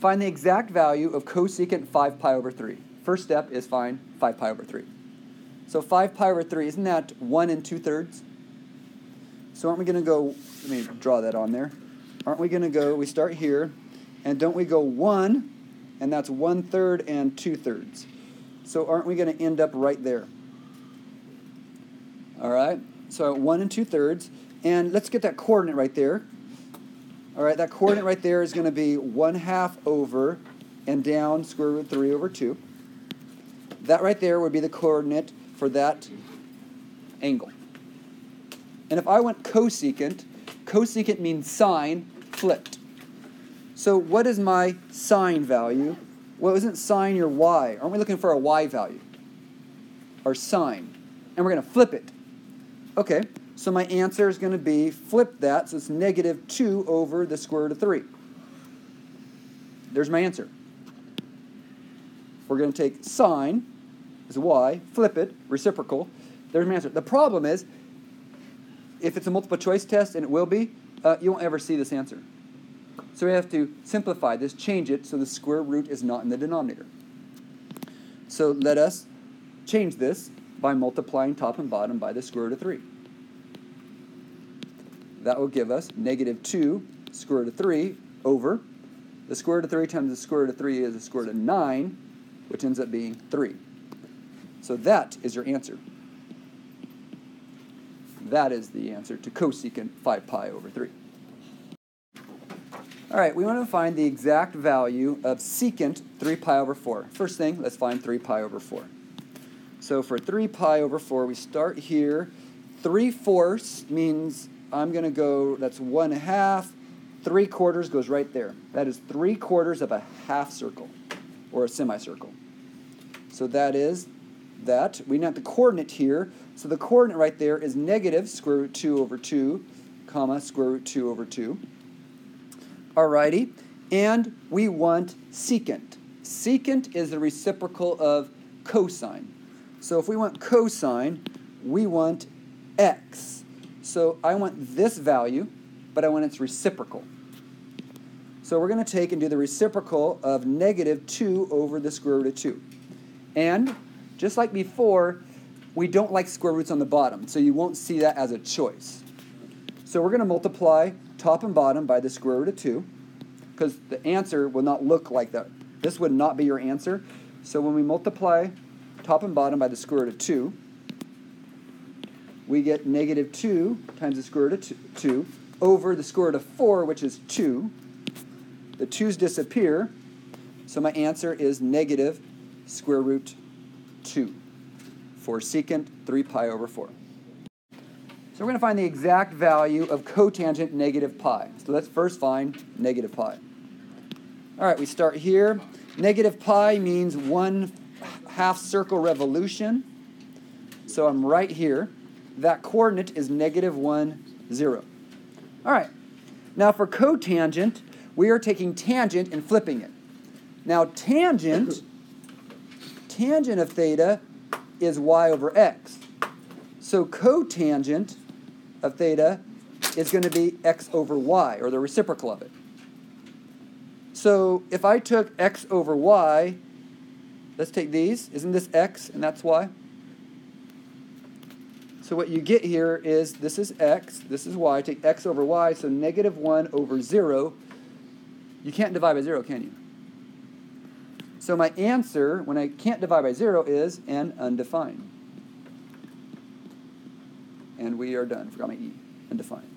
Find the exact value of cosecant 5 pi over 3. First step is find 5 pi over 3. So 5 pi over 3, isn't that 1 2/3? So aren't we going to go, let me draw that on there. Aren't we going to go, we start here, and don't we go 1, and that's 1/3 and 2/3. So aren't we going to end up right there? All right, so 1 2/3, and let's get that coordinate right there. All right, that coordinate right there is going to be 1/2 over and down square root 3 over 2. That right there would be the coordinate for that angle. And if I went cosecant, cosecant means sine flipped. So what is my sine value? Well, isn't sine your y? Aren't we looking for a y value? Or sine. And we're going to flip it. Okay, so my answer is going to be flip that, so it's negative 2 over the square root of 3. There's my answer. We're going to take sine is y, flip it, reciprocal. There's my answer. The problem is, if it's a multiple choice test, and it will be, you won't ever see this answer. So we have to simplify this, change it so the square root is not in the denominator. So let us change this by multiplying top and bottom by the square root of 3. That will give us negative 2 square root of 3 over the square root of 3 times the square root of 3 is the square root of 9, which ends up being 3. So that is your answer. That is the answer to cosecant 5 pi over 3. All right, we want to find the exact value of secant 3 pi over 4. First thing, let's find 3 pi over 4. So for 3 pi over 4, we start here. 3/4 means I'm going to go, that's 1/2. 3/4 goes right there. That is 3/4 of a half circle, or a semicircle. So that is that. We have the coordinate here. So the coordinate right there is negative square root 2 over 2, comma, square root 2 over 2. Alrighty, and we want secant. Secant is the reciprocal of cosine. So if we want cosine, we want x. So I want this value, but I want its reciprocal. So we're going to take and do the reciprocal of negative 2 over the square root of 2. And just like before, we don't like square roots on the bottom, so you won't see that as a choice. So we're going to multiply top and bottom by the square root of 2, because the answer will not look like that. This would not be your answer. So when we multiply top and bottom by the square root of 2, we get negative 2 times the square root of 2 over the square root of 4, which is 2. The 2's disappear, so my answer is negative square root 2 for secant 3 pi over 4. So we're going to find the exact value of cotangent negative pi. So let's first find negative pi. All right, we start here. Negative pi means 1/2 circle revolution. So I'm right here. That coordinate is negative 1, 0. All right, now for cotangent, we are taking tangent and flipping it. Now tangent of theta is y over x. So cotangent of theta is going to be x over y, or the reciprocal of it. So if I took x over y, let's take these. Isn't this x and that's y? So what you get here is this is x, this is y. Take x over y, so negative 1 over 0. You can't divide by 0, can you? So my answer, when I can't divide by 0, is an undefined. And we are done. Forgot my E. Undefined.